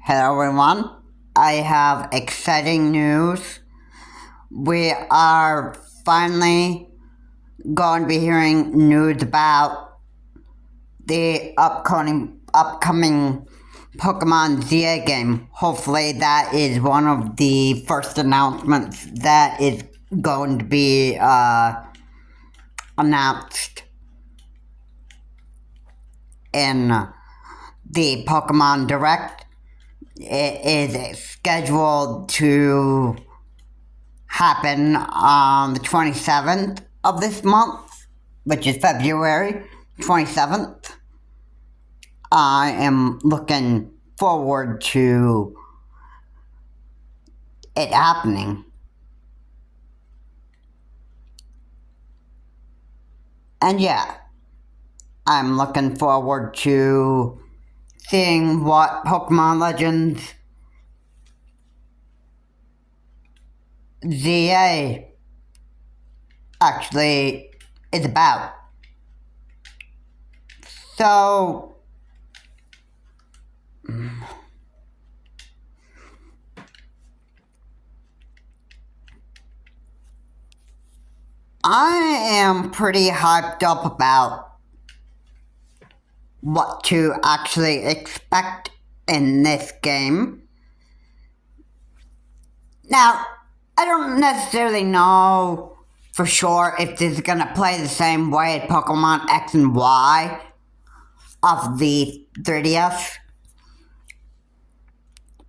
Hello everyone, I have exciting news. We are finally going to be hearing news about the upcoming Pokemon ZA game. Hopefully that is one of the first announcements that is going to be announced in the Pokemon Direct. It is scheduled to happen on the 27th of this month, which is February 27th. I am looking forward to it happening. And yeah, I'm looking forward to seeing what Pokemon Legends ZA actually is about. So, I am pretty hyped up about what to actually expect in this game. Now, I don't necessarily know for sure if this is going to play the same way as Pokemon X and Y of the 3DS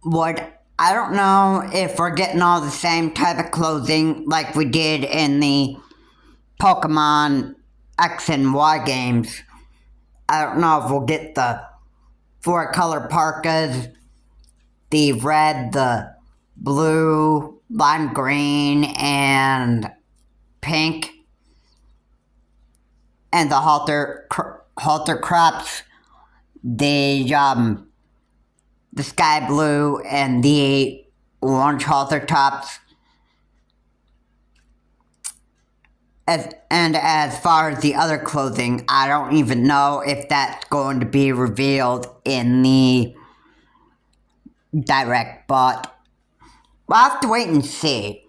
would. I don't know if we're getting all the same type of clothing like we did in the Pokemon X and Y games. I don't know if we'll get the 4-color parkas, the red, the blue, lime green, and pink, and the halter crops, the sky blue and the orange halter tops. And as far as the other clothing, I don't even know if that's going to be revealed in the Direct, but we'll have to wait and see.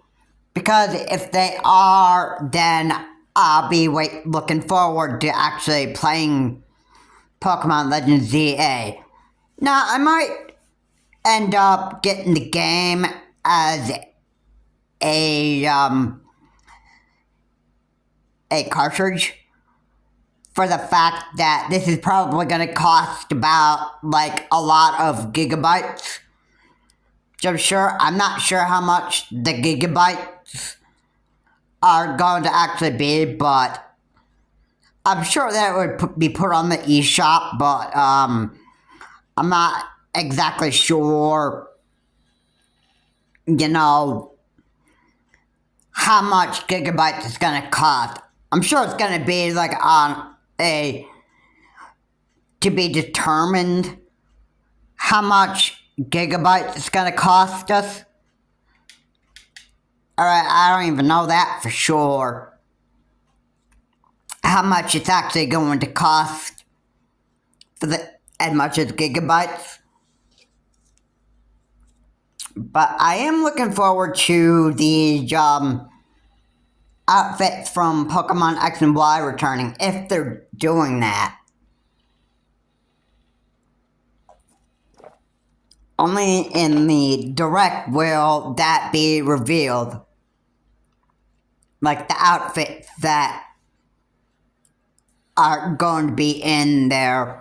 Because if they are, then I'll be looking forward to actually playing Pokemon Legends ZA. Now, I might end up getting the game as a cartridge for the fact that this is probably going to cost about a lot of gigabytes. I'm not sure how much the gigabytes are going to actually be, but I'm sure that it would be put on the eShop, but I'm not exactly sure, how much gigabytes it's going to cost. I'm sure it's going to be on to be determined how much gigabytes it's going to cost us. Alright, I don't even know that for sure. How much it's actually going to cost for as much as gigabytes. But I am looking forward to the outfits from Pokemon X and Y returning, if they're doing that. Only in the Direct will that be revealed. The outfits that are going to be in there.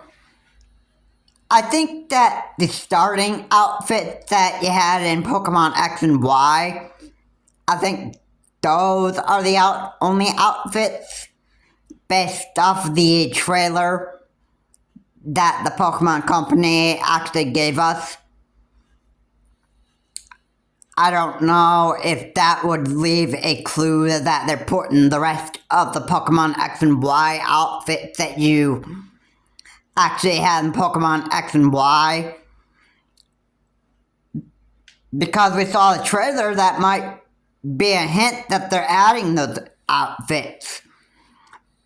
I think that the starting outfit that you had in Pokemon X and Y, I think those are the only outfits based off the trailer that the Pokemon Company actually gave us. I don't know if that would leave a clue that they're putting the rest of the Pokemon X and Y outfits that you actually had in Pokemon X and Y. Because we saw the trailer, that might be a hint that they're adding those outfits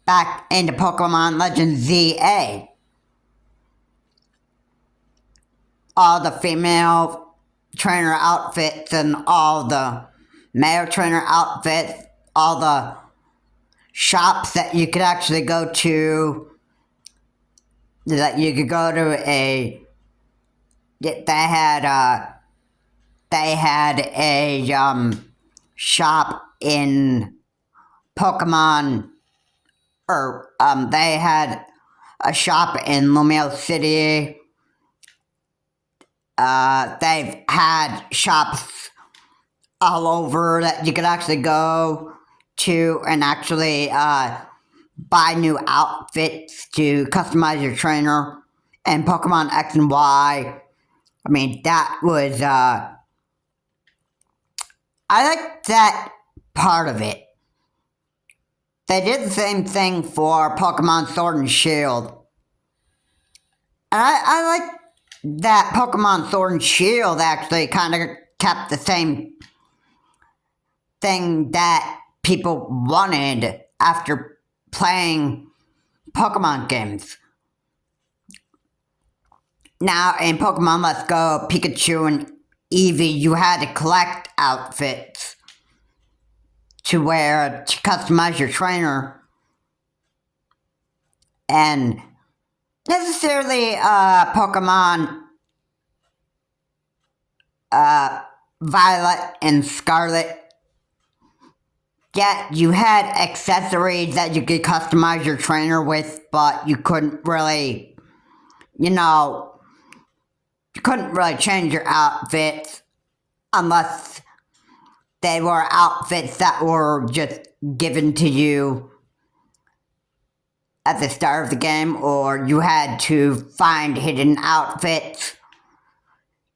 back into Pokemon Legends ZA. all the female trainer outfits and all the male trainer outfits, all the shops that you could actually go to, that you could go to they had a shop in Pokemon, or they had a shop in Lumio City. They've had shops all over that you could actually go to and actually buy new outfits to customize your trainer. And Pokemon X and Y, I mean, that was, I like that part of it. They did the same thing for Pokemon Sword and Shield. And I like that Pokemon Sword and Shield actually kind of kept the same thing that people wanted after playing Pokemon games. Now, in Pokemon Let's Go, Pikachu and Eevee, you had to collect outfits to wear to customize your trainer. And necessarily Pokemon Violet and Scarlet, yeah, you had accessories that you could customize your trainer with, but you couldn't really, you couldn't really change your outfits unless they were outfits that were just given to you at the start of the game, or you had to find hidden outfits,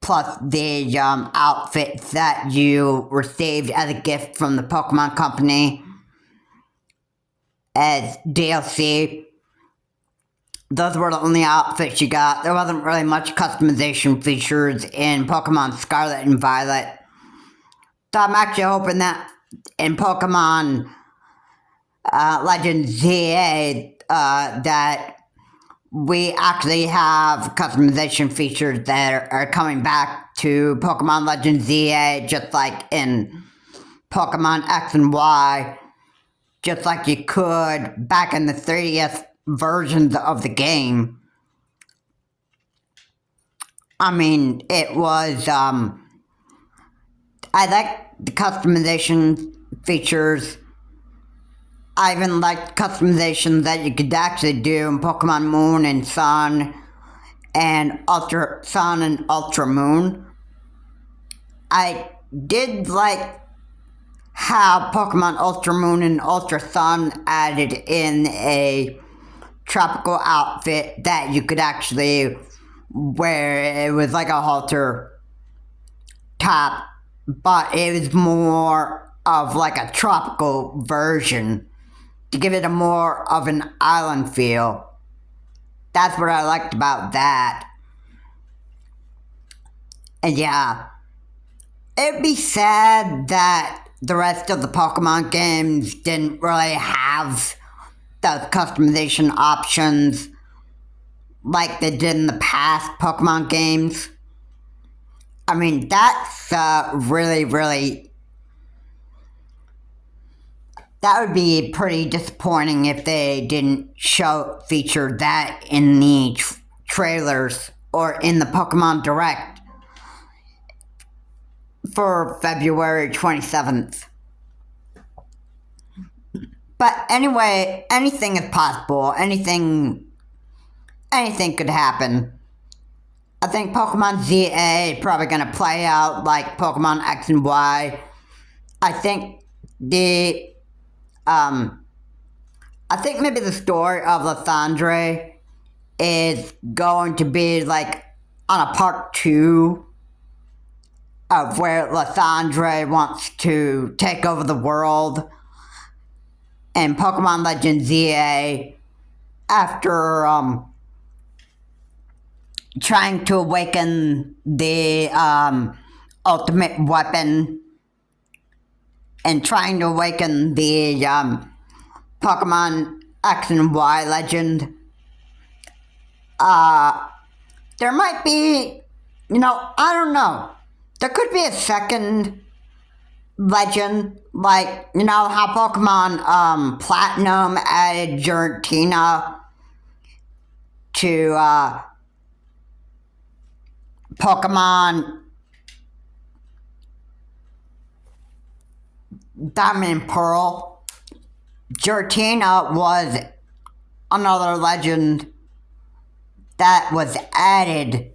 plus the outfits that you received as a gift from the Pokemon Company as DLC. Those were the only outfits you got. There wasn't really much customization features in Pokemon Scarlet and Violet. So I'm actually hoping that in Pokemon Legends ZA that we actually have customization features that are coming back to Pokemon Legends ZA, just like in Pokemon X and Y, just like you could back in the 3DS versions of the game. I mean, it was, I like the customization features. I even liked customizations that you could actually do in Pokemon Moon and Sun and Ultra Sun and Ultra Moon. I did like how Pokemon Ultra Moon and Ultra Sun added in a tropical outfit that you could actually wear. It was like a halter top, but it was more of like a tropical version to give it a more of an island feel. That's what I liked about that. And yeah, it'd be sad that the rest of the Pokemon games didn't really have those customization options like they did in the past Pokemon games. I mean, that's really, that would be pretty disappointing if they didn't feature that in the trailers or in the Pokemon Direct for February 27th. But anyway, anything is possible. Anything could happen. I think Pokemon ZA is probably going to play out like Pokemon X and Y. I think maybe the story of Lysandre is going to be like on a part 2 of where Lysandre wants to take over the world in Pokemon Legends ZA after trying to awaken the ultimate weapon and trying to awaken the Pokemon X and Y legend. There might be I don't know. There could be a second legend, like, how Pokemon Platinum added Giratina to Pokemon Diamond and Pearl. Giratina was another legend that was added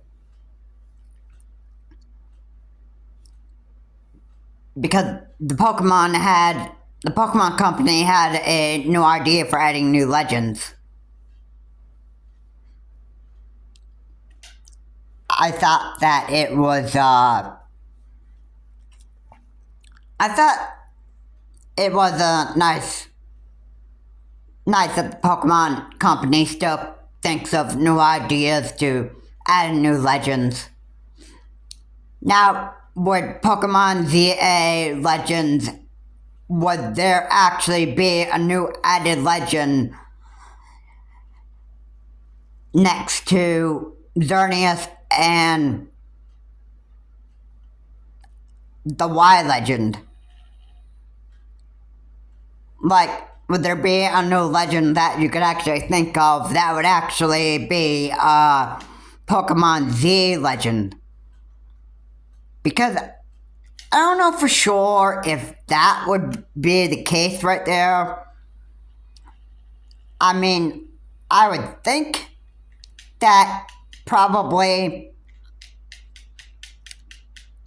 because the Pokemon Company had a new idea for adding new legends. I thought it was nice that the Pokemon Company still thinks of new ideas to add new legends. Now, would Pokemon ZA Legends, would there actually be a new added legend next to Xerneas and the Y legend? Like, would there be a new legend that you could actually think of that would actually be a Pokemon Z legend? Because I don't know for sure if that would be the case right there. I mean, I would think that probably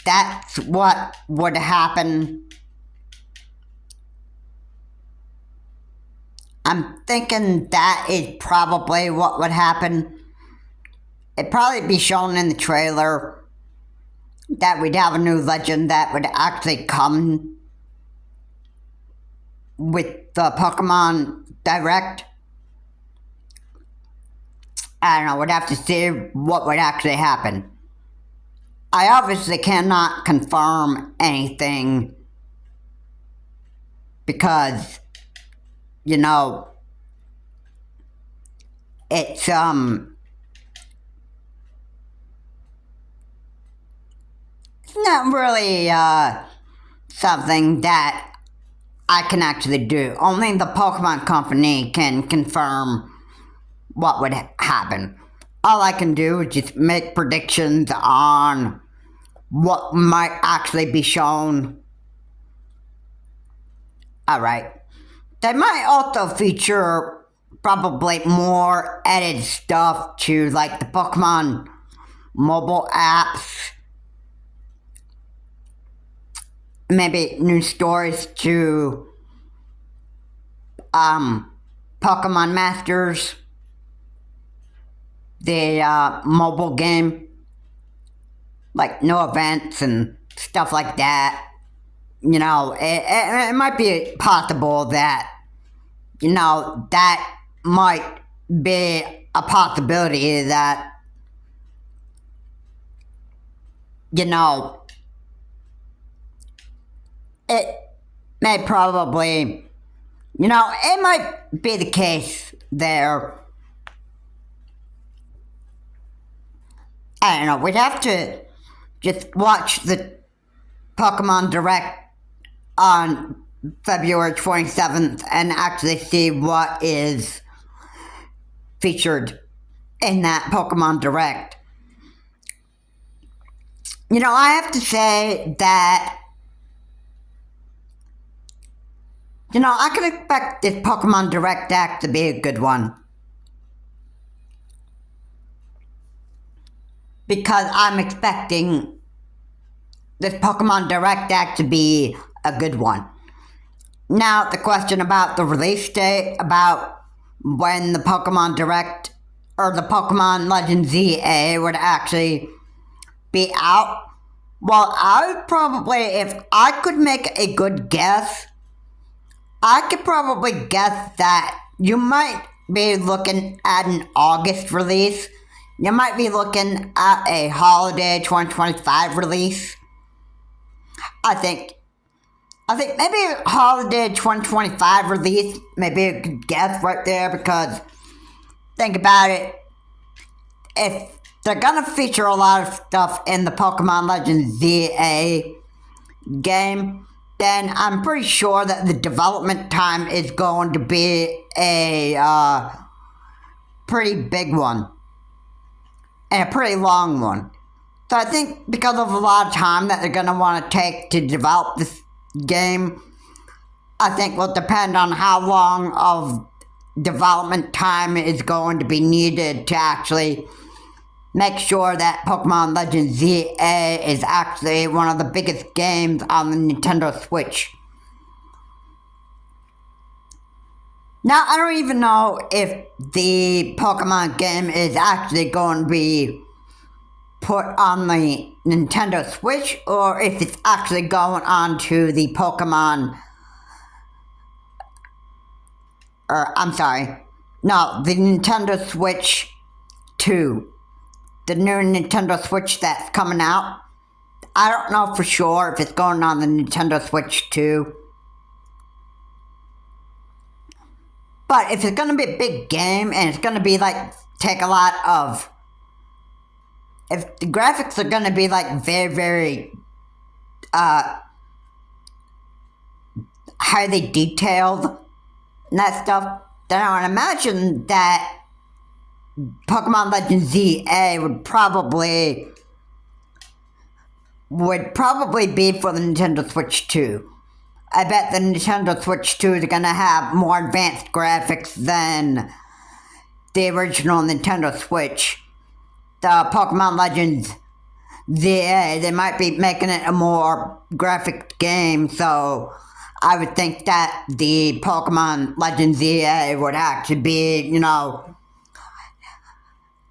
that's what would happen. I'm thinking that is probably what would happen. It'd probably be shown in the trailer that we'd have a new legend that would actually come with the Pokemon Direct. I don't know, we'd have to see what would actually happen. I obviously cannot confirm anything because, it's, not really something that I can actually do. Only the Pokemon Company can confirm what would happen. All I can do is just make predictions on what might actually be shown. Alright. They might also feature probably more added stuff to, like, the Pokemon mobile apps. Maybe new stories to Pokemon Masters, the mobile game, like new events and stuff like that. It might be possible that, that might be a possibility that, it may probably, it might be the case there. I don't know, we'd have to just watch the Pokemon Direct on February 27th and actually see what is featured in that Pokemon Direct. I have to say that I can expect this Pokemon Direct Act to be a good one. Because I'm expecting this Pokemon Direct Act to be a good one. Now, the question about the release date, about when the Pokemon Direct, or the Pokemon Legend ZA would actually be out. Well, I would probably, if I could make a good guess, I could probably guess that you might be looking at an August release. You might be looking at a holiday 2025 release. I think maybe a holiday 2025 release may be a good guess right there, because think about it. If they're gonna feature a lot of stuff in the Pokemon Legends ZA game, then I'm pretty sure that the development time is going to be a pretty big one. And a pretty long one. So I think because of a lot of time that they're going to want to take to develop this game, I think will depend on how long of development time is going to be needed to actually make sure that Pokemon Legends ZA is actually one of the biggest games on the Nintendo Switch. Now, I don't even know if the Pokemon game is actually going to be put on the Nintendo Switch, or if it's actually going on to the Pokemon... the Nintendo Switch 2. The new Nintendo Switch that's coming out. I don't know for sure if it's going on the Nintendo Switch 2. But if it's going to be a big game, and it's going to be take a lot of... If the graphics are going to be very, very highly detailed and that stuff, then I would imagine that Pokemon Legends ZA would probably be for the Nintendo Switch 2. I bet the Nintendo Switch 2 is gonna have more advanced graphics than the original Nintendo Switch. The Pokemon Legends ZA, they might be making it a more graphic game, so I would think that the Pokemon Legends ZA would actually be,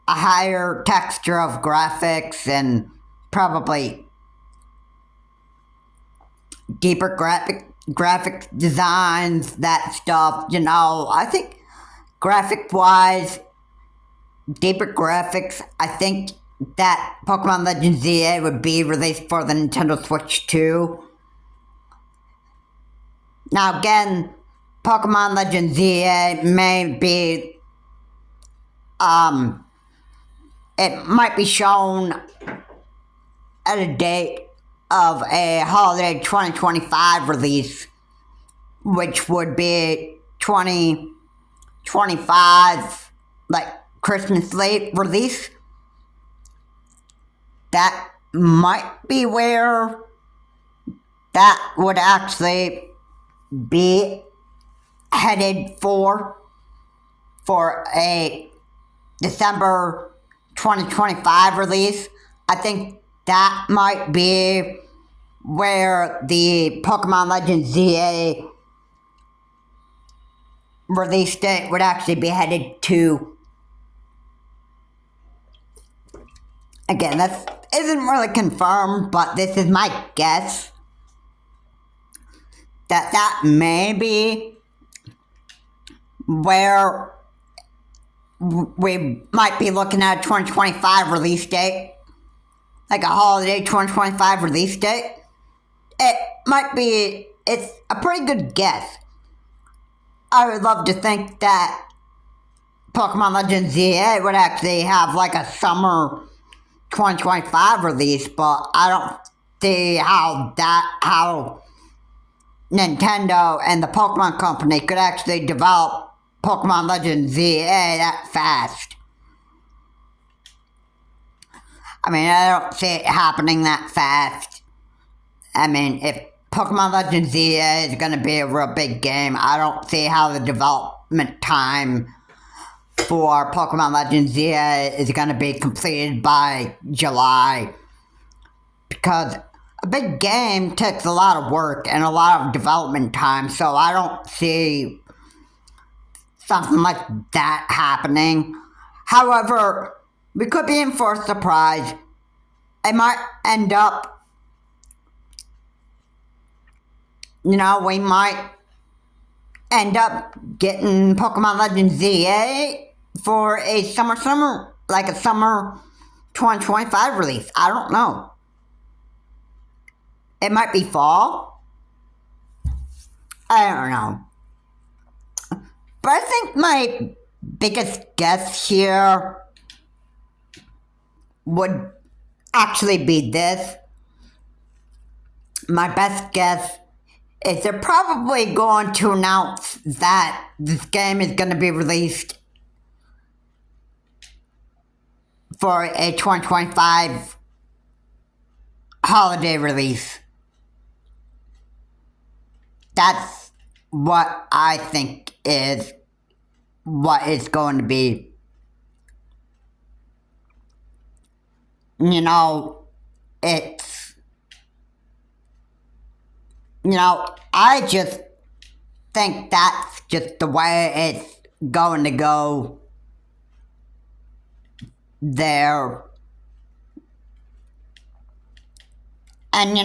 a higher texture of graphics and probably deeper graphic designs, that stuff, I think graphic-wise, deeper graphics, I think that Pokemon Legends ZA would be released for the Nintendo Switch 2. Now again, Pokemon Legends ZA may be, it might be shown at a date of a holiday 2025 release, which would be 2025, Christmas late release. That might be where that would actually be headed for a December 2025 release. I think that might be where the Pokemon Legends ZA release date would actually be headed to. Again, that isn't really confirmed, but this is my guess. That may be where we might be looking at a 2025 release date. A holiday 2025 release date. It's a pretty good guess. I would love to think that Pokemon Legends ZA would actually have a summer 2025 release, but I don't see how Nintendo and the Pokemon Company could actually develop Pokemon Legends ZA that fast. I don't see it happening that fast. If Pokemon Legends ZA is going to be a real big game, I don't see how the development time for Pokemon Legends ZA is going to be completed by July. Because a big game takes a lot of work and a lot of development time, so I don't see something like that happening. However, we could be in for a surprise. It might end up, we might end up getting Pokemon Legends ZA for a summer, a summer 2025 release. I don't know. It might be fall. I don't know. But I think my biggest guess here would actually be this. My best guess is they're probably going to announce that this game is going to be released for a 2025 holiday release. That's what I think is what it's going to be. You know, I just think that's just the way it's going to go there. And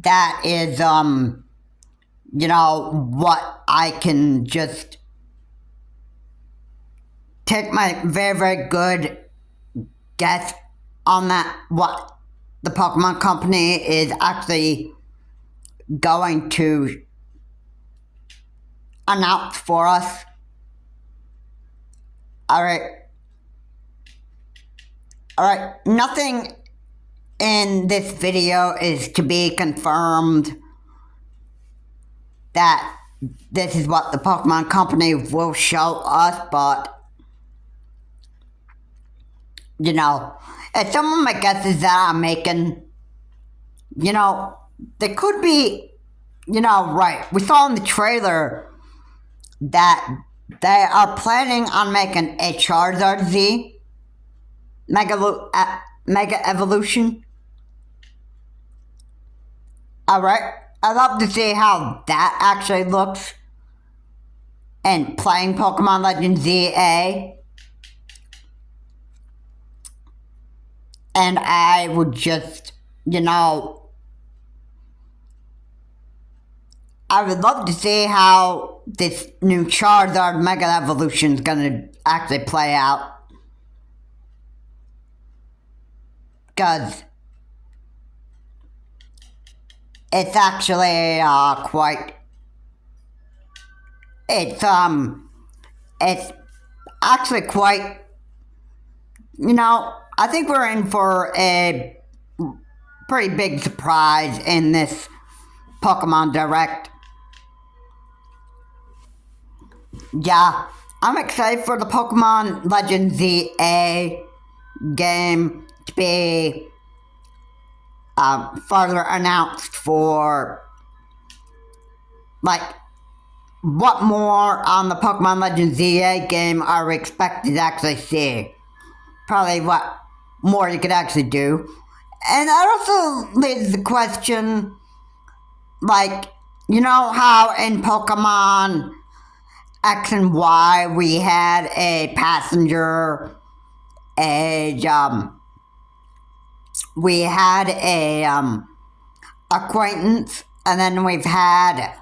that is, what I can just take my very, very good guess on that, what the Pokemon Company is actually going to announce for us. Alright, nothing in this video is to be confirmed that this is what the Pokemon Company will show us, but if some of my guesses that I'm making, they could be, right. We saw in the trailer that they are planning on making a Charizard Z Mega Evolution. Alright, I'd love to see how that actually looks and playing Pokemon Legends ZA. And I would just, I would love to see how this new Charizard Mega Evolution is going to actually play out. Because it's actually it's actually quite, I think we're in for a pretty big surprise in this Pokemon Direct. Yeah, I'm excited for the Pokemon Legends ZA game to be further announced for, what more on the Pokemon Legends ZA game are we expected to actually see? Probably what more you could actually do. And that also leads the question, how in Pokemon X and Y we had a passenger, we had a acquaintance, and then we've had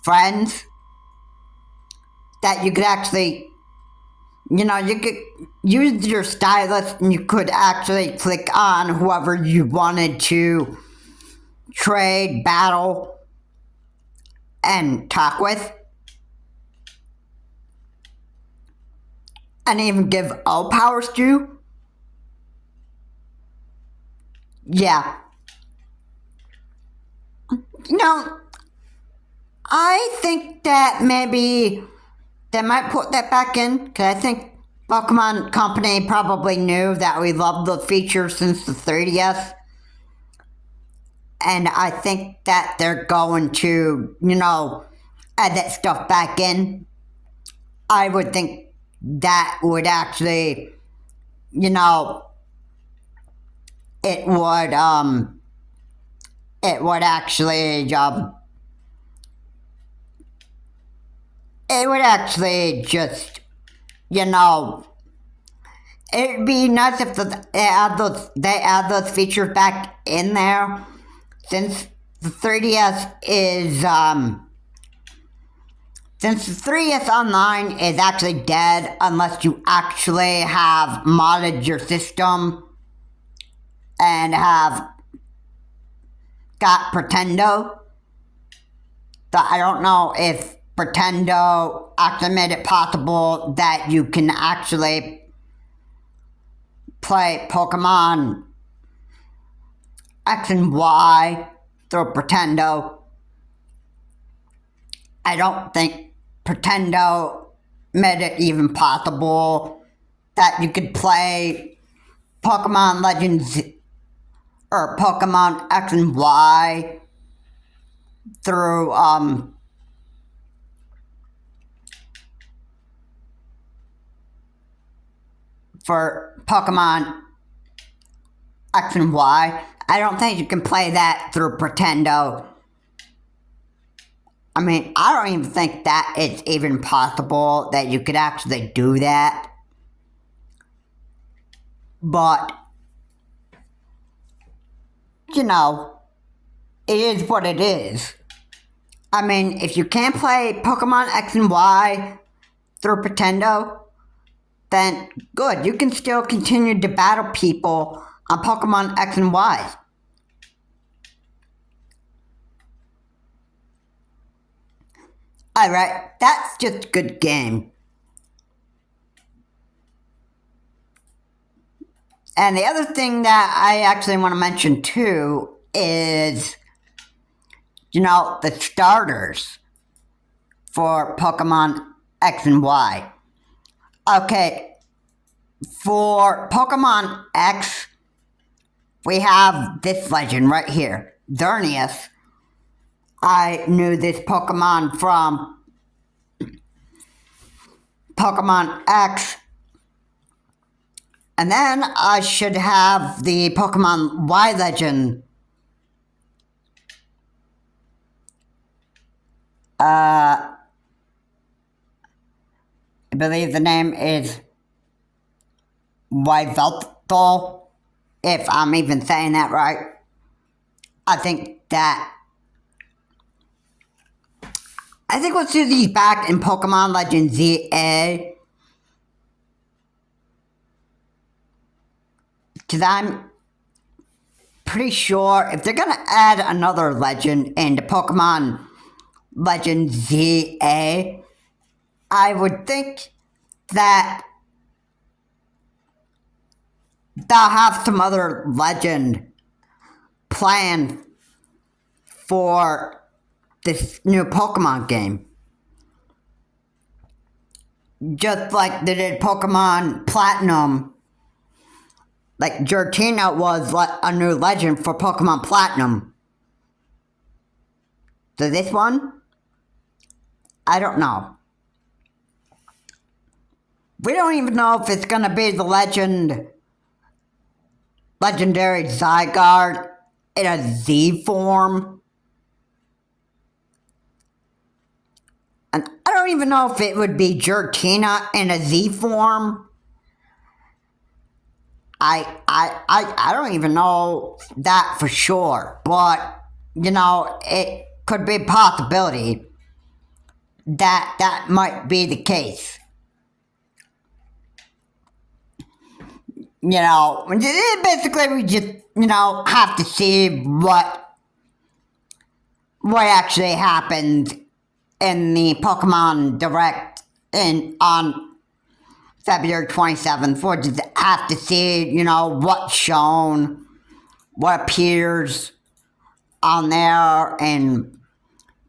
friends that you could actually, you could use your stylus and you could actually click on whoever you wanted to trade, battle, and talk with. And even give all powers to. Yeah. I think that maybe they might put that back in, because I think Pokemon Company probably knew that we loved the feature since the 3DS. And I think that they're going to, add that stuff back in. I would think that would actually, it would actually just, it'd be nice if they add those features back in there, since the 3DS is, since the 3DS Online is actually dead unless you actually have modded your system and have got Pretendo. So I don't know if Pretendo actually made it possible that you can actually play Pokemon X and Y through Pretendo. I don't think Pretendo made it even possible that you could play Pokemon Legends or Pokemon X and Y through for Pokemon X and Y. I don't think you can play that through Pretendo. I mean, I don't even think that it's even possible that you could actually do that. But, you know, it is what it is. I mean, if you can't play Pokemon X and Y through Pretendo, then good, you can still continue to battle people on Pokemon X and Y. Alright, that's just a good game. And the other thing that I actually want to mention too is, you know, the starters for Pokemon X and Y. Okay, for Pokemon X, we have this legend right here, Xerneas. I knew this Pokemon from Pokemon X. And then I should have the Pokemon Y legend. I believe the name is Yveltal, if I'm even saying that right. I think we'll see these back in Pokemon Legend ZA. Because I'm pretty sure if they're going to add another legend into Pokemon Legend ZA, I would think that they'll have some other legend planned for this new Pokemon game. Just like they did Pokemon Platinum. Like Giratina was a new legend for Pokemon Platinum. So this one? I don't know. We don't even know if it's gonna be the legendary Zygarde in a Z form. And I don't even know if it would be Giratina in a Z form. I don't even know that for sure, but, you know, it could be a possibility that might be the case. You know, basically we just, you know, have to see what actually happens in the Pokemon Direct on February 27th. We'll just have to see, you know, what's shown, what appears on there, and,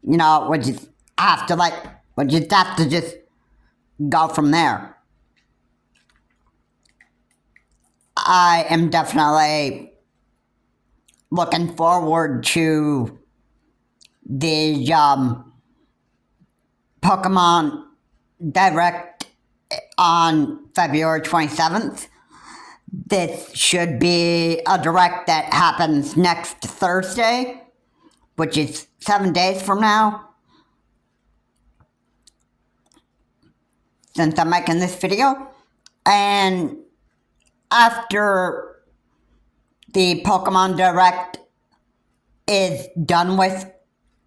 you know, we'll just have to just go from there. I am definitely looking forward to the Pokemon Direct on February 27th. This should be a direct that happens next Thursday, which is 7 days from now. Since I'm making this video. And after the Pokemon Direct is done with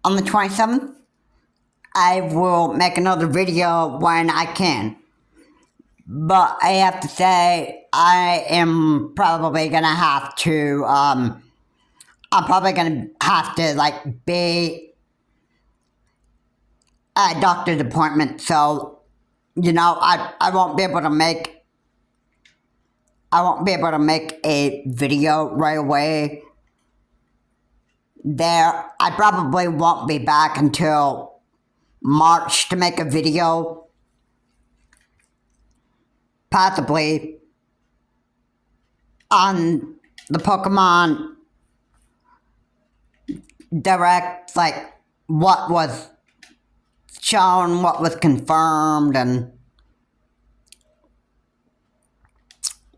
on the 27th, I will make another video when I can. But I have to say, I am probably gonna have to, I'm probably gonna have to, like, be at a doctor's appointment, so, you know, I won't be able to make I won't be able to make a video right away there. I probably won't be back until March to make a video. Possibly on the Pokemon Direct, like what was shown, what was confirmed, and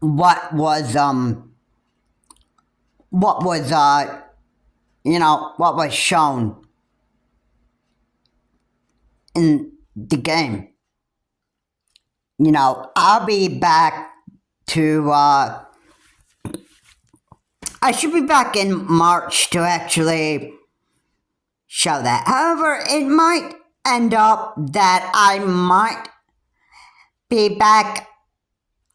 what was what was shown in the game. I'll be back to, I should be back in March to actually show that. However, it might end up that I might be back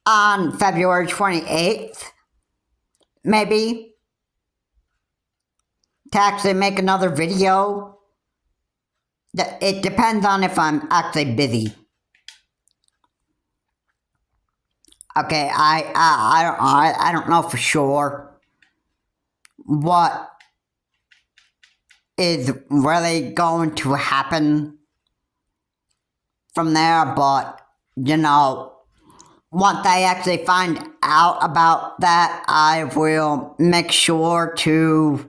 on February 28th, maybe, to actually make another video. It depends on if I'm actually busy. Okay, I don't know for sure what is really going to happen from there, but once I actually find out about that, I will make sure to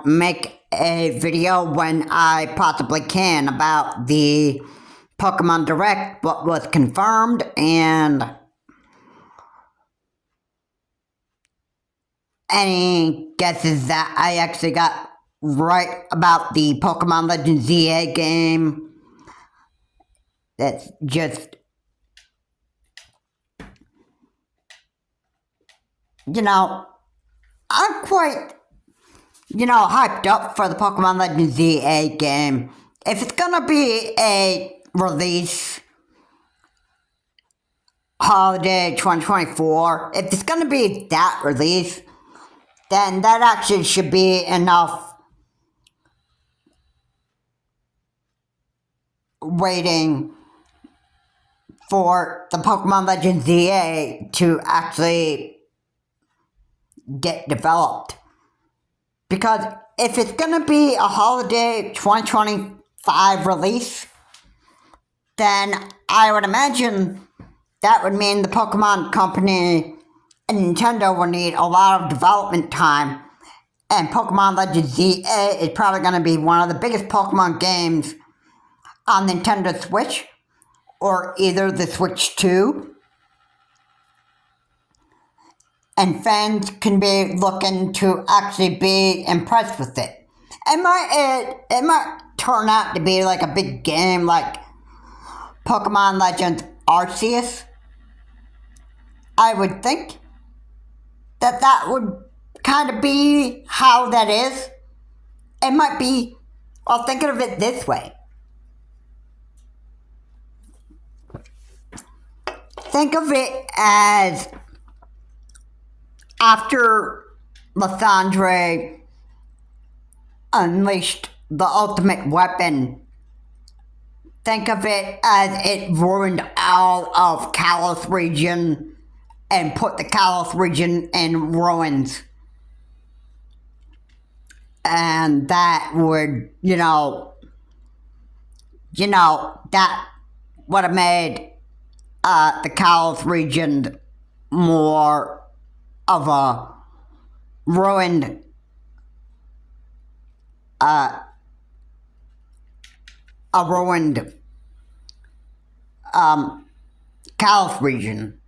make a video when I possibly can about the Pokemon Direct, what was confirmed, and any guesses that I actually got right about the Pokemon Legends ZA game. That's just, I'm quite, hyped up for the Pokemon Legends ZA game. If it's gonna be a release holiday 2024, if it's gonna be that release, then that actually should be enough waiting for the Pokemon Legends ZA to actually get developed. Because if it's gonna be a holiday 2025 release, then I would imagine that would mean the Pokemon Company and Nintendo will need a lot of development time, and Pokemon Legends ZA is probably going to be one of the biggest Pokemon games on Nintendo Switch, or either the Switch 2, and fans can be looking to actually be impressed with it. It might turn out to be like a big game like Pokemon Legends Arceus. I would think that would kind of be how that is. It might be, well, think of it this way. Think of it as after Lysandre unleashed the ultimate weapon, think of it as it ruined all of Kalos region and put the Kalos region in ruins. And that would, that would have made the Kalos region more of a ruined Kalos region.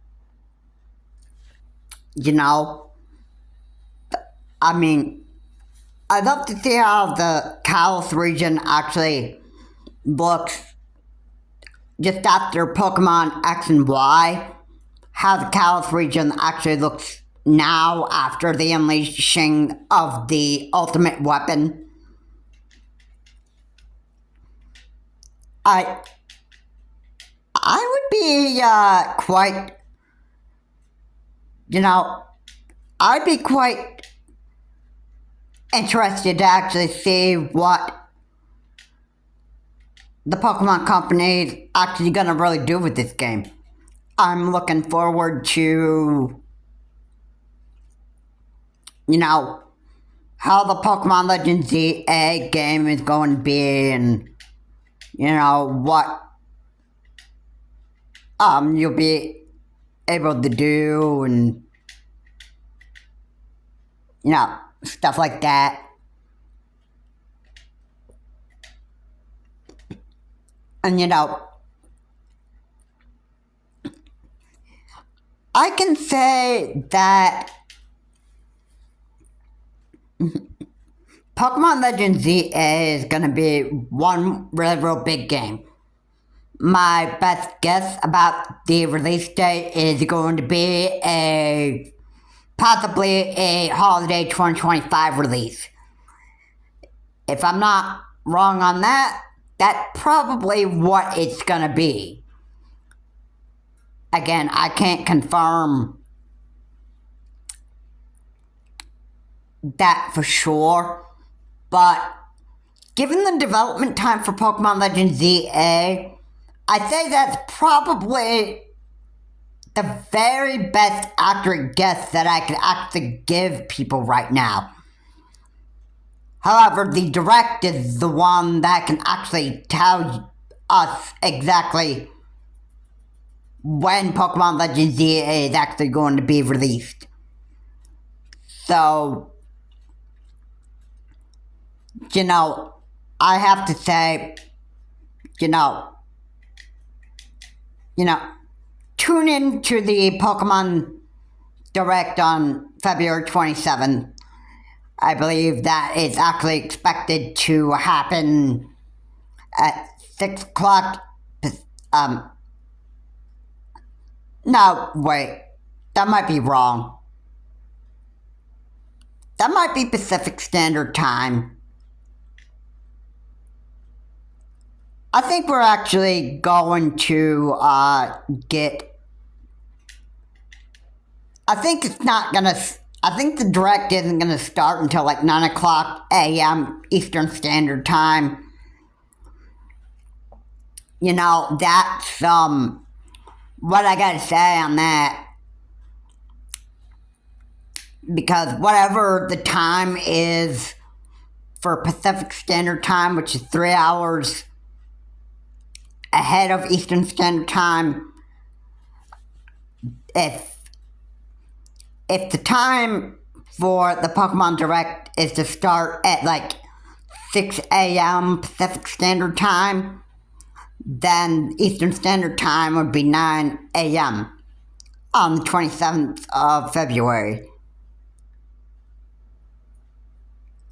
I mean, I'd love to see how the Kalos region actually looks just after Pokemon X and Y. How the Kalos region actually looks now after the unleashing of the ultimate weapon. I would be quite, I'd be quite interested to actually see what the Pokemon Company is actually going to really do with this game. I'm looking forward to, how the Pokemon Legends ZA game is going to be, and, what you'll be able to do, and, stuff like that. And, I can say that Pokemon Legends ZA is going to be one really real big game. My best guess about the release date is going to be possibly a holiday 2025 release. If I'm not wrong on that, that's probably what it's going to be. Again, I can't confirm that for sure, but given the development time for Pokemon Legends ZA, I'd say that's probably the very best accurate guess that I could actually give people right now. However, the Direct is the one that can actually tell us exactly when Pokemon Legends ZA is actually going to be released. So, I have to say, tune in to the Pokemon Direct on February 27th. I believe that is actually expected to happen at 6 o'clock. No, wait. That might be wrong. That might be Pacific Standard Time. I think we're actually going to get... I think the Direct isn't going to start until like 9 o'clock a.m. Eastern Standard Time. That's what I gotta say on that. Because whatever the time is for Pacific Standard Time, which is 3 hours ahead of Eastern Standard Time, if the time for the Pokemon Direct is to start at like 6 a.m. Pacific Standard Time, then Eastern Standard Time would be 9 a.m. on the 27th of February.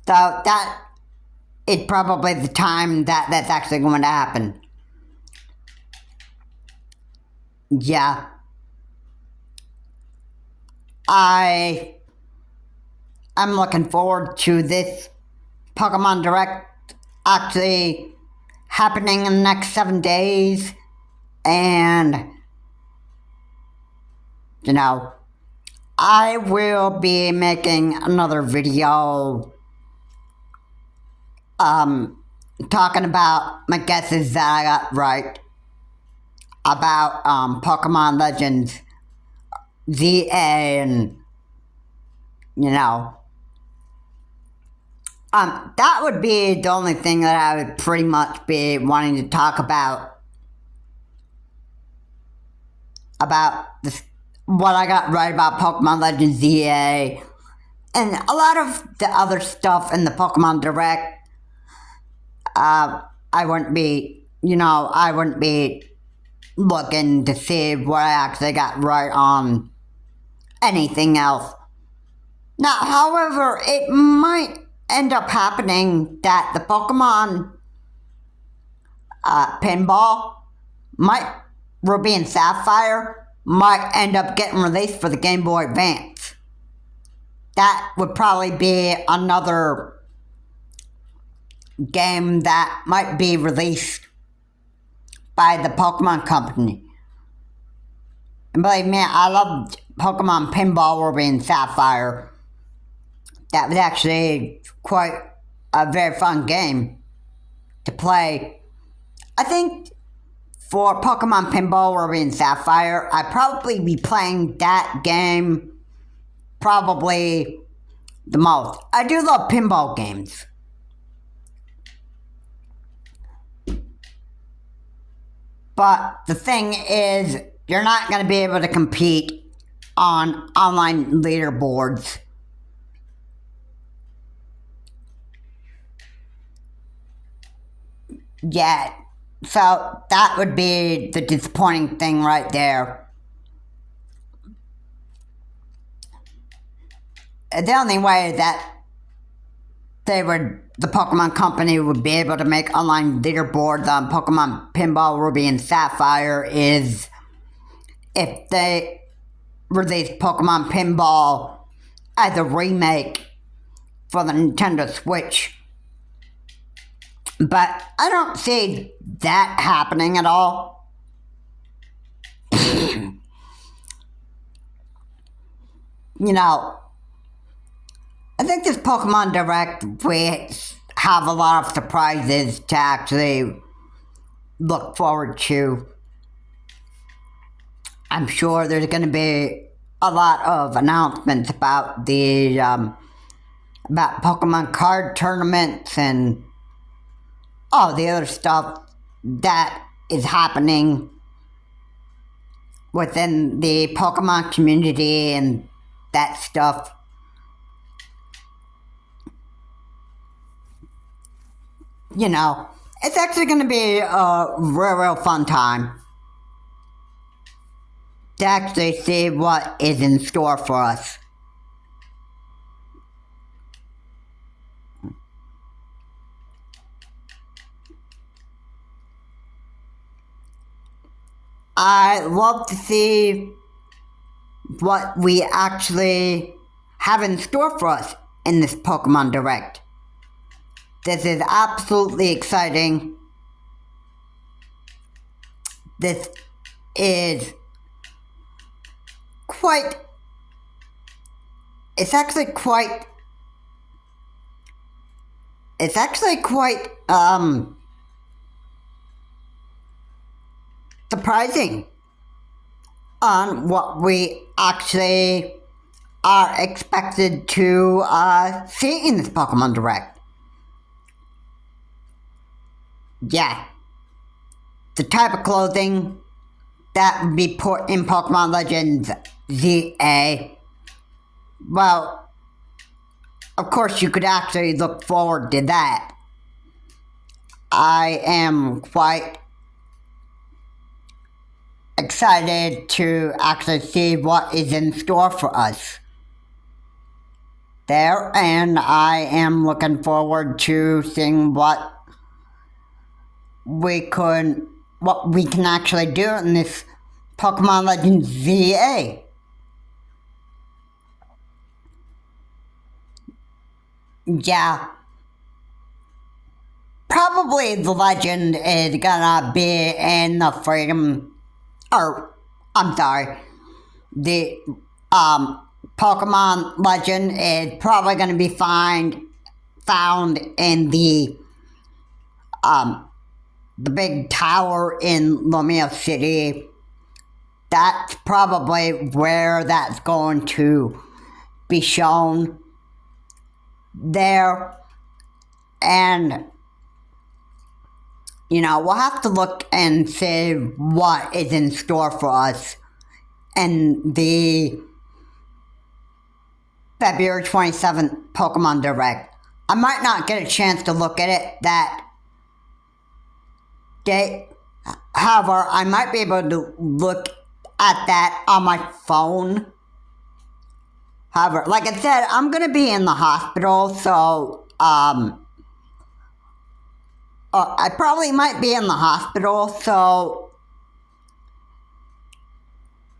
So that is probably the time that's actually going to happen. Yeah. I'm looking forward to this Pokemon Direct actually happening in the next 7 days, and I will be making another video talking about my guesses that I got right about Pokemon Legends ZA, and that would be the only thing that I would pretty much be wanting to talk about this, what I got right about Pokemon Legends ZA, and a lot of the other stuff in the Pokemon Direct. I wouldn't be looking to see what I actually got right on anything else. Now, however, it might end up happening that the Pokemon Pinball Ruby and Sapphire might end up getting released for the Game Boy Advance. That would probably be another game that might be released by the Pokemon Company. And believe me, I loved Pokemon Pinball Ruby and Sapphire. That was actually quite a very fun game to play. I think for Pokemon Pinball Ruby and Sapphire, I'd probably be playing that game probably the most. I do love pinball games. But the thing is, you're not going to be able to compete on online leaderboards. Yet. So that would be the disappointing thing right there. The only way that the Pokemon Company would be able to make online leaderboards on Pokemon Pinball Ruby and Sapphire is if they release Pokemon Pinball as a remake for the Nintendo Switch. But I don't see that happening at all. You know, I think this Pokemon Direct, we have a lot of surprises to actually look forward to. I'm sure there's going to be a lot of announcements about the about Pokemon card tournaments and all the other stuff that is happening within the Pokemon community and that stuff. You know, it's actually going to be a real fun time to actually see what is in store for us. I love to see what we actually have in store for us in this Pokemon Direct. This is absolutely exciting. This is it's actually quite surprising on what we actually are expected to see in this Pokemon Direct. Yeah. The type of clothing that would be put in Pokemon Legends ZA. Well, of course you could actually look forward to that. I am quite excited to actually see what is in store for us there, and I am looking forward to seeing what we can actually do in this Pokemon Legends ZA. Yeah. Probably the legend is gonna be in the the Pokemon Legend is probably gonna be found in the big tower in Lumia City. That's probably where that's going to be shown there. And, you know, we'll have to look and see what is in store for us in the February 27th Pokemon Direct. I might not get a chance to look at it that day. However, I might be able to look at that on my phone. However, like I said, I'm going to be in the hospital, so I probably might be in the hospital, so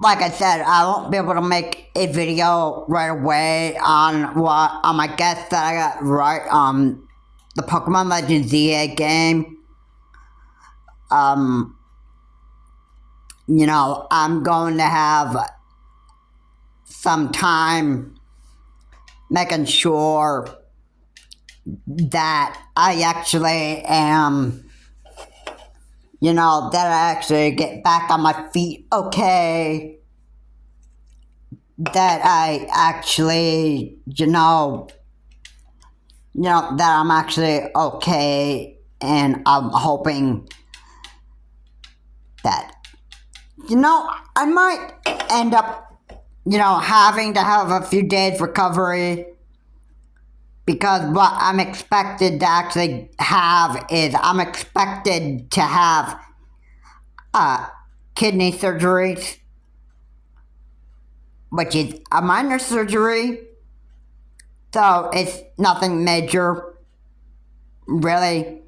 like I said, I won't be able to make a video right away on my guess that I got right on the Pokemon Legends ZA game. You know, I'm going to have some time making sure that I actually am that I actually get back on my feet okay, that I actually, that I'm actually okay, and I'm hoping that, I might end up, having to have a few days recovery, because what I'm expected to actually have is I'm expected to have kidney surgeries, which is a minor surgery, so it's nothing major, really.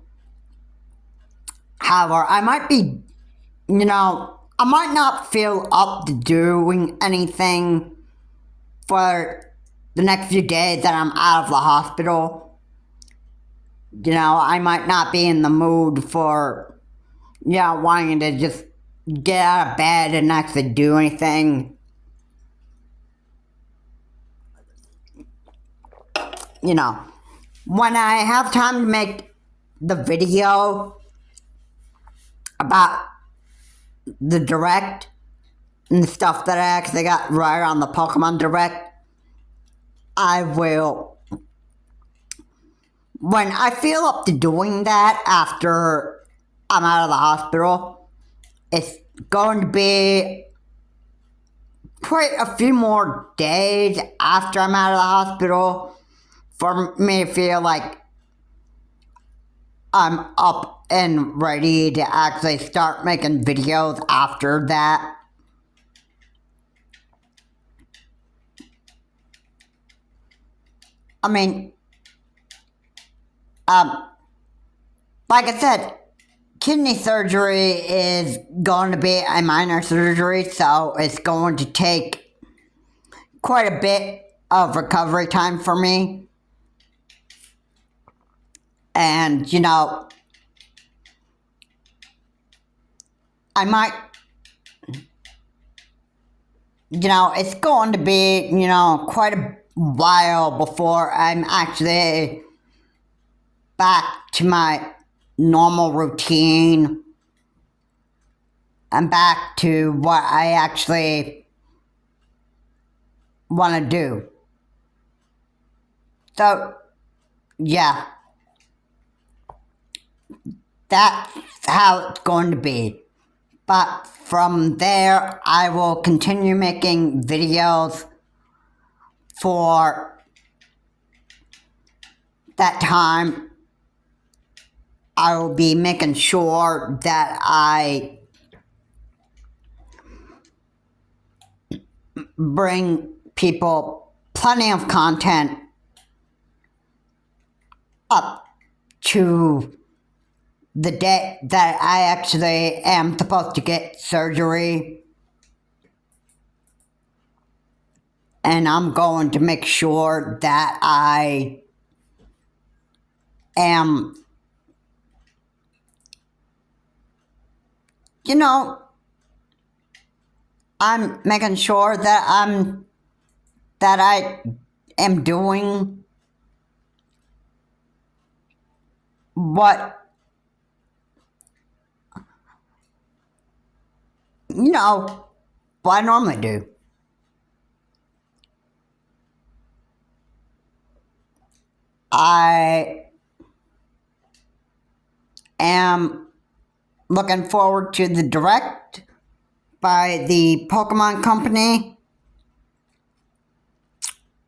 However, I might be, I might not feel up to doing anything for the next few days that I'm out of the hospital. I might not be in the mood for, wanting to just get out of bed and actually do anything. When I have time to make the video about the Direct and the stuff that I actually got right on the Pokemon Direct, I will. When I feel up to doing that after I'm out of the hospital, it's going to be quite a few more days after I'm out of the hospital for me to feel like I'm up and ready to actually start making videos after that. I mean, like I said, kidney surgery is going to be a minor surgery, so it's going to take quite a bit of recovery time for me. And, I might, it's going to be, quite a while before I'm actually back to my normal routine and back to what I actually want to do. So, yeah, that's how it's going to be. But from there, I will continue making videos for that time. I will be making sure that I bring people plenty of content up to the day that I actually am supposed to get surgery. And I'm going to make sure that I am, I'm making sure that I am doing what, what I normally do. I am looking forward to the Direct by the Pokemon Company.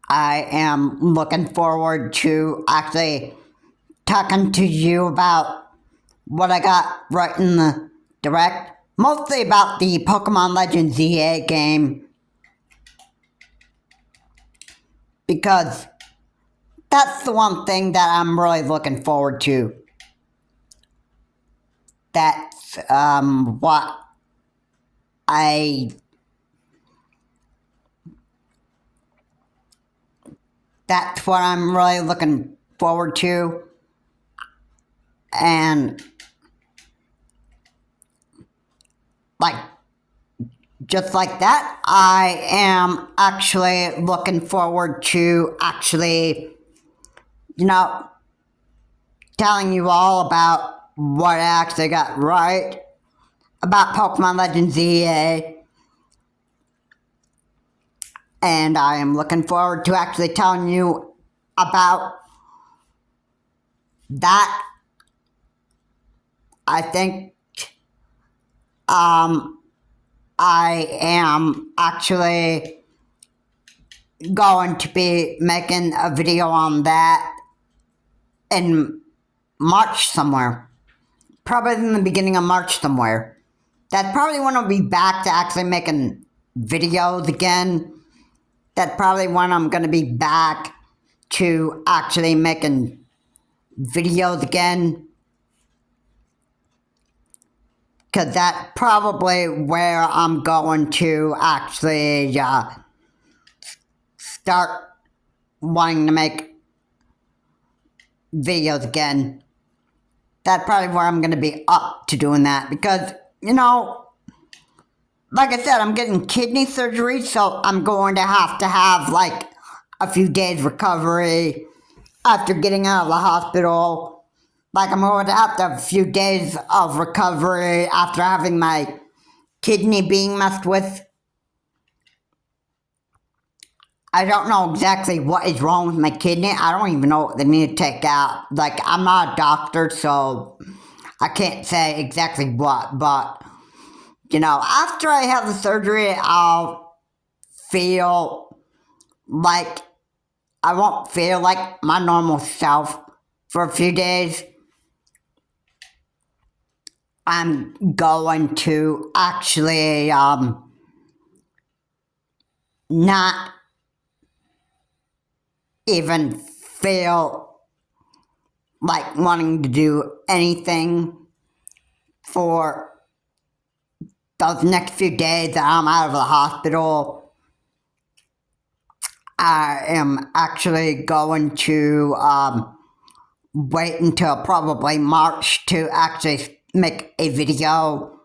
I am looking forward to actually talking to you about what I got right in the Direct. Mostly about the Pokemon Legends EA game. Because that's the one thing that I'm really looking forward to. That's what that's what I'm really looking forward to. And just like that, I am actually looking forward to actually, telling you all about what I actually got right about Pokemon Legends ZA. And I am looking forward to actually telling you about that. I think I am actually going to be making a video on that in March somewhere. Probably in the beginning of March somewhere. That's probably when I'll be back to actually making videos again. That's probably when I'm going to be back to actually making videos again. Because that's probably where I'm going to actually start wanting to make videos again. That's probably where I'm going to be up to doing that. Because, you know, like I said, I'm getting kidney surgery, so I'm going to have like a few days recovery after getting out of the hospital. Like, I'm going to have a few days of recovery after having my kidney being messed with. I don't know exactly what is wrong with my kidney. I don't even know what they need to take out. Like, I'm not a doctor, so I can't say exactly what. But, you know, after I have the surgery, I'll feel like I won't feel like my normal self for a few days. I'm going to actually not even feel like wanting to do anything for those next few days that I'm out of the hospital. I am actually going to wait until probably March to actually make a video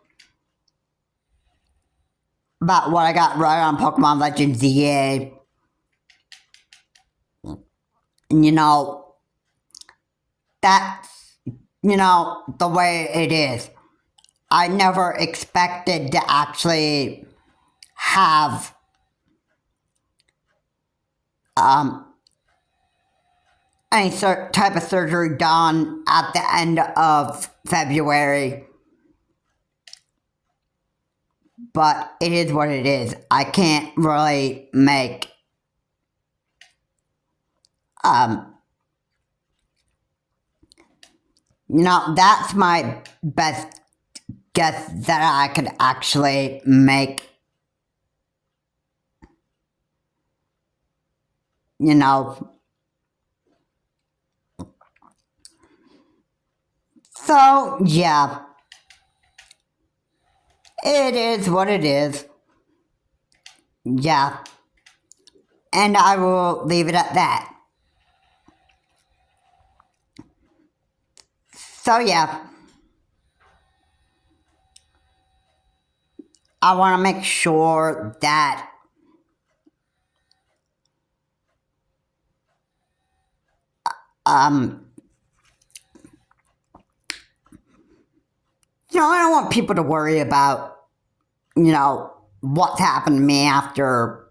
about what I got right on Pokemon Legends ZA. And, you know, that's, you know, the way it is. I never expected to actually have any type of surgery done at the end of February. But it is what it is. I can't really make you know, that's my best guess that I could actually make. You know. So, yeah. It is what it is. Yeah. And I will leave it at that. So, yeah. I want to make sure that you know, I don't want people to worry about, you know, what's happened to me after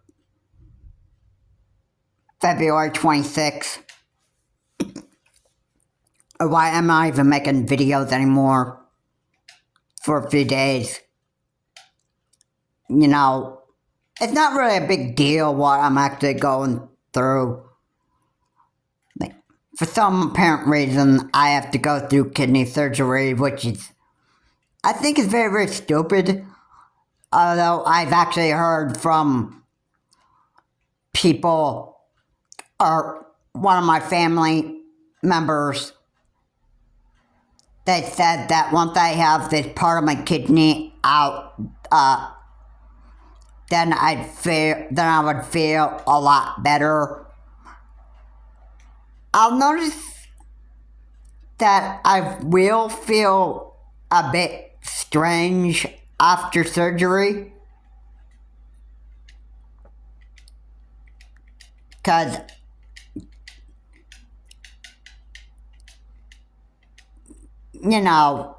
February 26th. Or why am I even making videos anymore for a few days? You know, it's not really a big deal what I'm actually going through. Like, for some apparent reason, I have to go through kidney surgery, which is, I think is very, very stupid. Although I've actually heard from people, or one of my family members, they said that once I have this part of my kidney out, then I would feel a lot better. I'll notice that I will feel a bit strange after surgery. Because, you know,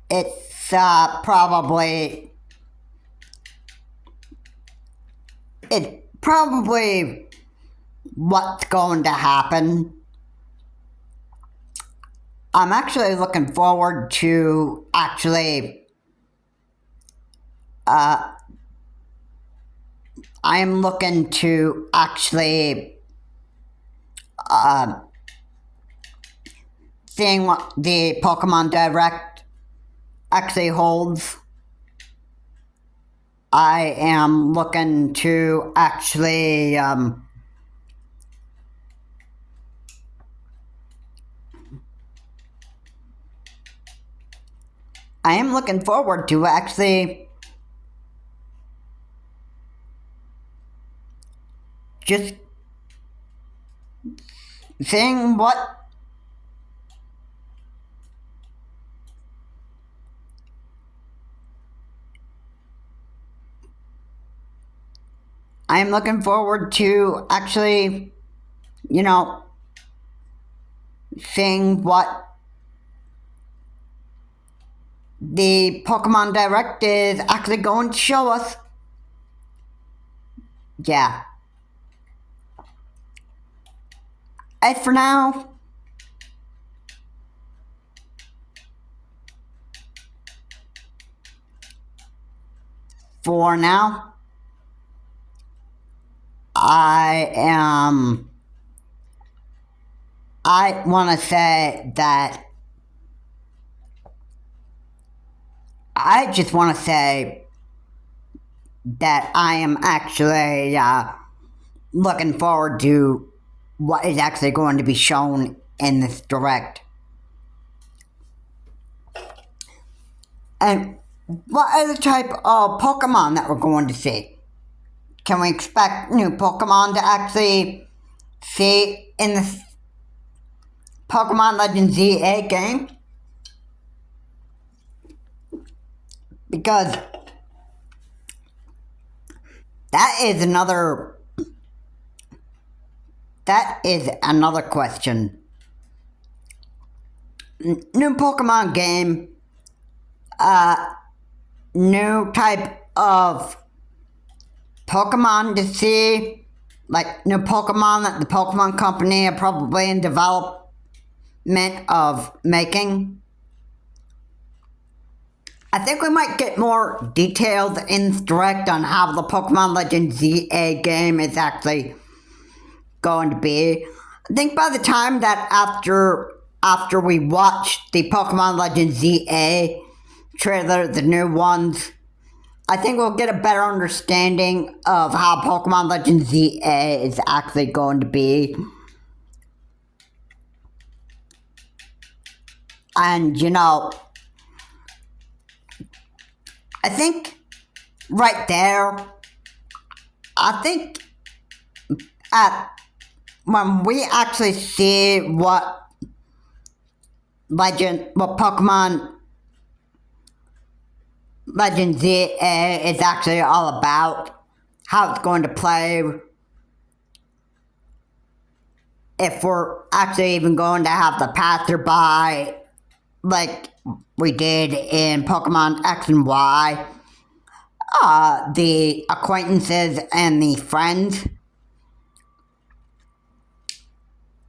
it's probably what's going to happen. I'm actually looking forward to I am looking to seeing what the Pokemon Direct actually holds. I am looking to I am looking forward to just seeing what I am looking forward to seeing what the Pokemon Direct is actually going to show us. Yeah. As for now, I want to say that I just want to say that I am actually looking forward to what is actually going to be shown in this Direct. And what other type of Pokemon that we're going to see? Can we expect new Pokemon to actually see in this Pokemon Legends ZA game? Because that is another question. New Pokemon game, new type of Pokemon to see, like new Pokemon that the Pokemon Company are probably in development of making. I think we might get more details in Direct on how the Pokemon Legends ZA game is actually going to be. I think by the time that after we watch the Pokemon Legends ZA trailer, the new ones, I think we'll get a better understanding of how Pokemon Legends ZA is actually going to be. And I think right there, when we actually see what Pokemon Legends ZA is actually all about, how it's going to play, if we're actually even going to have the passerby like we did in Pokemon X and Y, the acquaintances and the friends,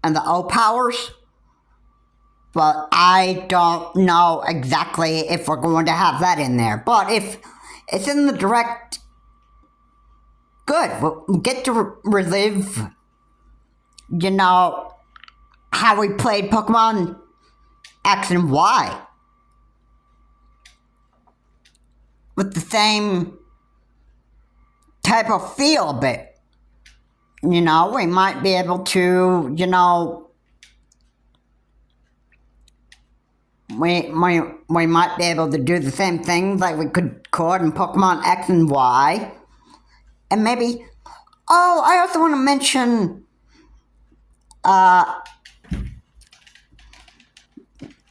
and the O-Powers. But I don't know exactly if we're going to have that in there. But if it's in the Direct, good. We'll get to relive, how we played Pokemon X and Y. With the same type of feel a bit. We might be able to, we might be able to do the same things like we could in Pokemon X and Y. And maybe, I also want to mention,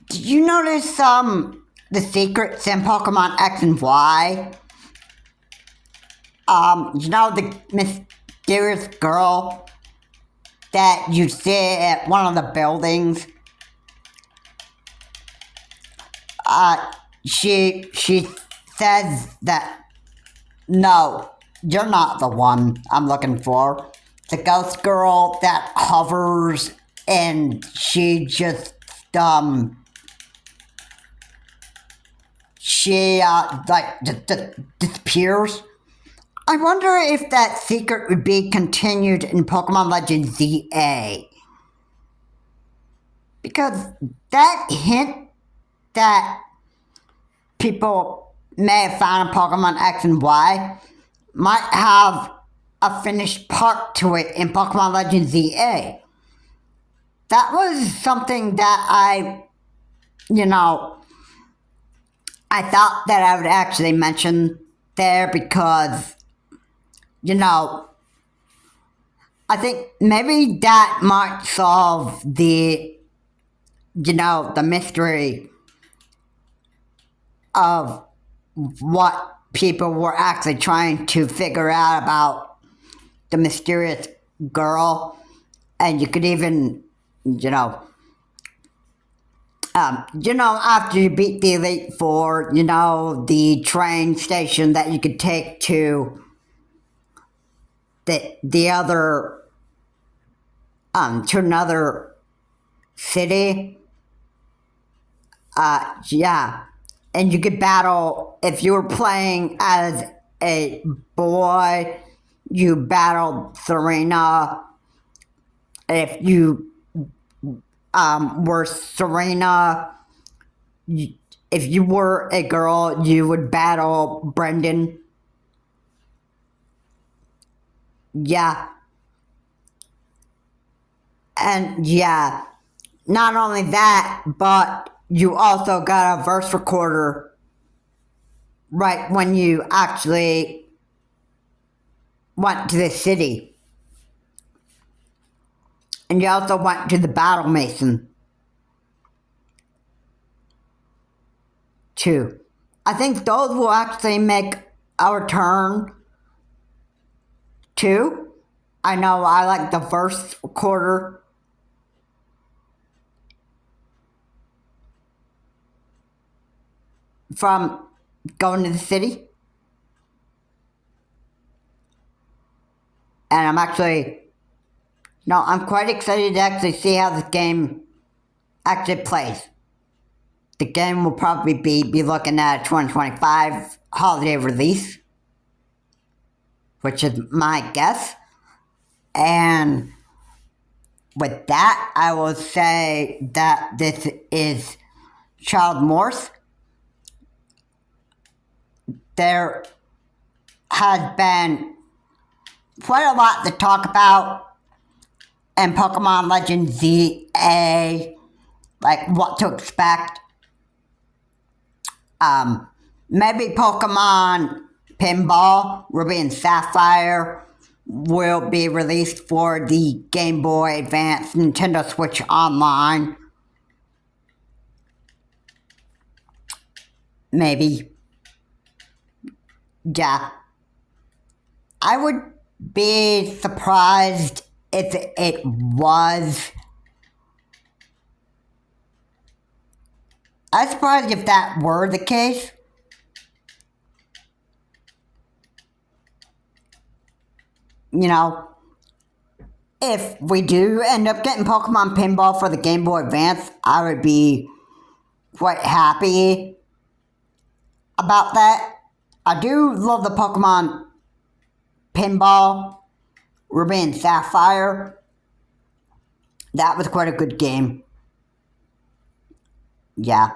did you notice, the secrets in Pokemon X and Y? The mysterious girl that you see at one of the buildings? she says that, no, you're not the one I'm looking for. The ghost girl that hovers and she just, just disappears. I wonder if that secret would be continued in Pokemon Legends ZA. Because that hint that people may have found in Pokemon X and Y might have a finished part to it in Pokemon Legends ZA. That was something that I thought that I would actually mention there because, I think maybe that might solve the mystery of what people were actually trying to figure out about the mysterious girl. And you could even, after you beat the Elite Four, the train station that you could take to the other, to another city. And you could battle, if you were playing as a boy, you battled Serena. If you were Serena, if you were a girl, you would battle Brendan. Yeah. And yeah, not only that, but you also got a verse recorder right when you actually went to the city. And you also went to the Battle Mason, too. I think those will actually make our turn, too. I know I like the first quarter. From going to the city. And I'm quite excited to actually see how this game actually plays. The game will probably be looking at a 2025 holiday release, which is my guess. And with that, I will say that this is Child Morse. There has been quite a lot to talk about in Pokemon Legends ZA, like what to expect. Maybe Pokemon Pinball, Ruby and Sapphire will be released for the Game Boy Advance, Nintendo Switch Online. Maybe. Yeah. I would be surprised if it was. I'm surprised if that were the case. If we do end up getting Pokemon Pinball for the Game Boy Advance, I would be quite happy about that. I do love the Pokemon Pinball, Ruby and Sapphire. That was quite a good game. Yeah.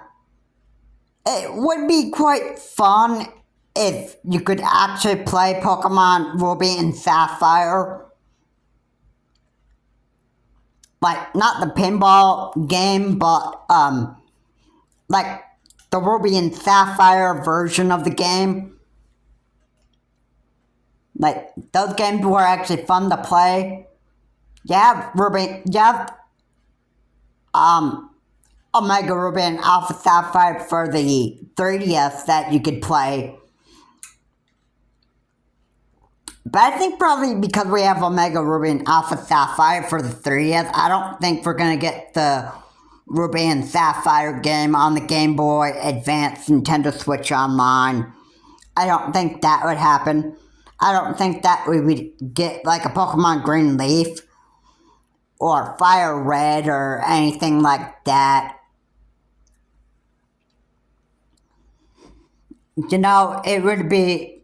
It would be quite fun if you could actually play Pokemon Ruby and Sapphire. Like, not the pinball game, but, like, the Ruby and Sapphire version of the game. Like, those games were actually fun to play. Omega Ruby and Alpha Sapphire for the 3DS that you could play. But I think probably because we have Omega Ruby and Alpha Sapphire for the 3DS, I don't think we're going to get the Ruby and Sapphire game on the Game Boy Advance Nintendo Switch Online. I don't think that would happen. I don't think that we would get like a Pokemon Green Leaf or Fire Red or anything like that. You know, it would be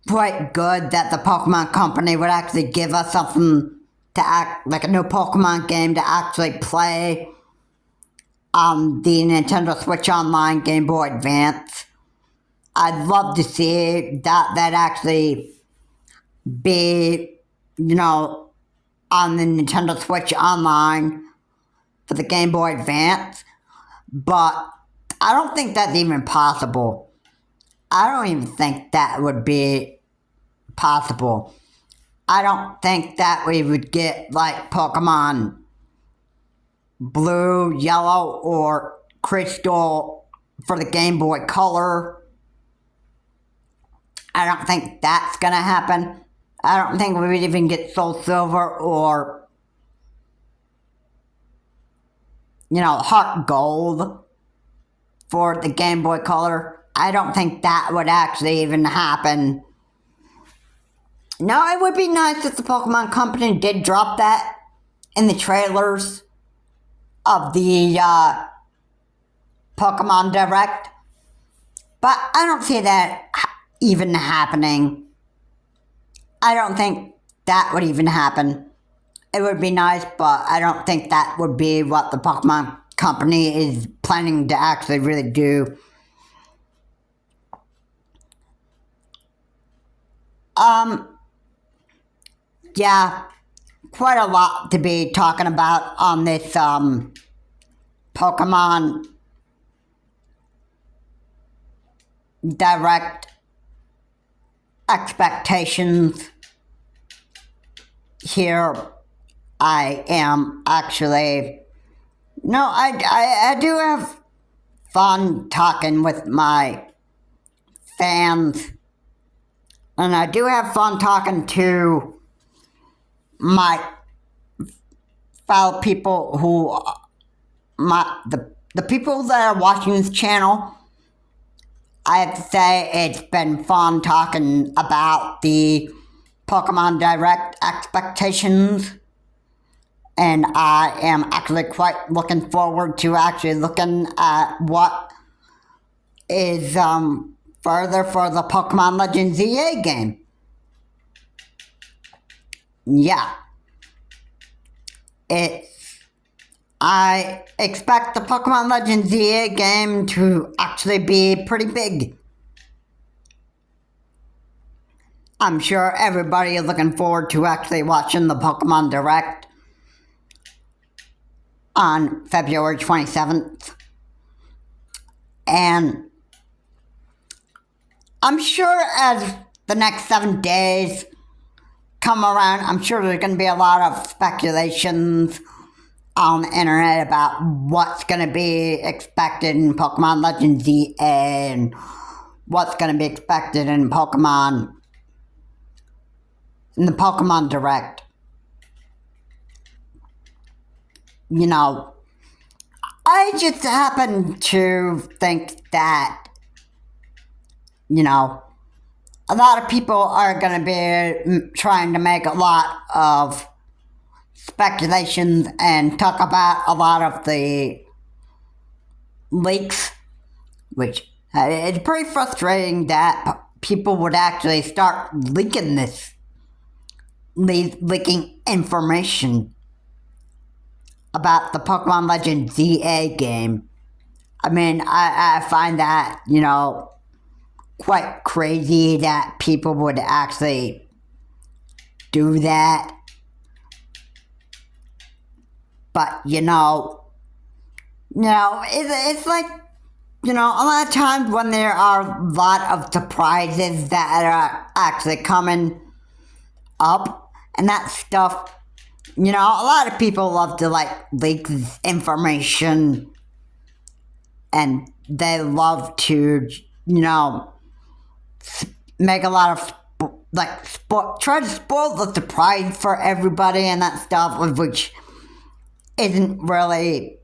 quite good that the Pokemon Company would actually give us something to act like a new Pokemon game to actually play on the Nintendo Switch Online Game Boy Advance. I'd love to see that actually be, you know, on the Nintendo Switch Online for the Game Boy Advance, but I don't think that's even possible. I don't even think that would be possible. I don't think that we would get like Pokemon Blue, Yellow, or Crystal for the Game Boy Color. I don't think that's gonna happen. I don't think we would even get Soul Silver or, you know, Heart Gold for the Game Boy Color. I don't think that would actually even happen. No, it would be nice if the Pokemon Company did drop that in the trailers of the Pokemon Direct. But I don't see that even happening. I don't think that would even happen. It would be nice, but I don't think that would be what the Pokemon Company is planning to actually really do. Yeah, quite a lot to be talking about on this Pokemon Direct expectations. Here I am actually, no, I do have fun talking with my fans, and I do have fun talking to my fellow people who, the people that are watching this channel. I have to say it's been fun talking about the Pokemon Direct expectations, and I am actually quite looking forward to actually looking at what is further for the Pokemon Legends EA game. Yeah. I expect the Pokemon Legends EA game to actually be pretty big. I'm sure everybody is looking forward to actually watching the Pokemon Direct on February 27th. And I'm sure as the next 7 days come around, I'm sure there's going to be a lot of speculations on the internet about what's going to be expected in Pokemon Legends EA and what's going to be expected in the Pokemon Direct. You know, I just happen to think that, you know, a lot of people are going to be trying to make a lot of speculations and talk about a lot of the leaks, which it's pretty frustrating that people would actually start leaking leaking information about the Pokemon Legends EA game. I mean, I find that, you know, quite crazy that people would actually do that. But, you know, it's like, you know, a lot of times when there are a lot of surprises that are actually coming up and that stuff, you know, a lot of people love to, like, leak information, and they love to, you know, make a lot of, try to spoil the surprise for everybody and that stuff, which isn't really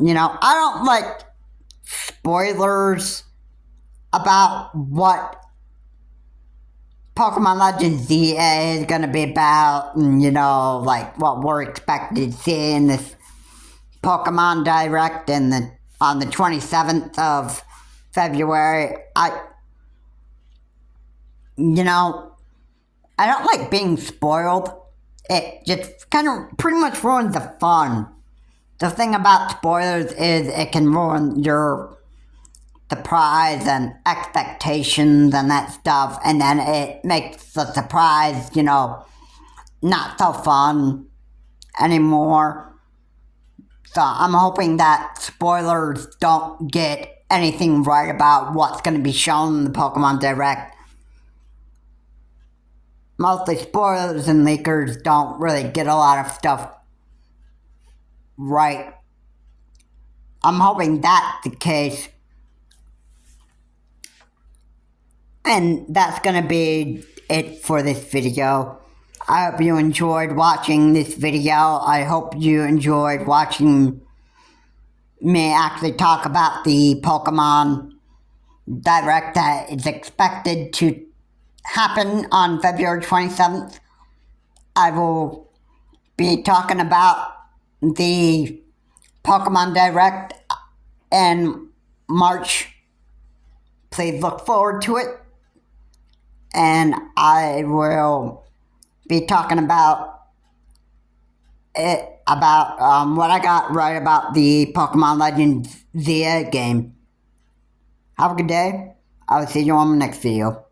I don't like spoilers about what Pokemon Legends ZA is going to be about, and, like what we're expected to see in this Pokemon Direct on the 27th of February. I don't like being spoiled. It just kind of pretty much ruins the fun. The thing about spoilers is it can ruin your surprise and expectations and that stuff, and then it makes the surprise, not so fun anymore. So I'm hoping that spoilers don't get anything right about what's going to be shown in the Pokemon Direct. Mostly spoilers and leakers don't really get a lot of stuff right. I'm hoping that's the case. And that's going to be it for this video. I hope you enjoyed watching this video. I hope you enjoyed watching me actually talk about the Pokemon Direct that is expected to happen on February 27th. I will be talking about the Pokemon Direct in March. Please look forward to it. And I will be talking about what I got right about the Pokemon Legends ZA game. Have a good day. I will see you on the next video.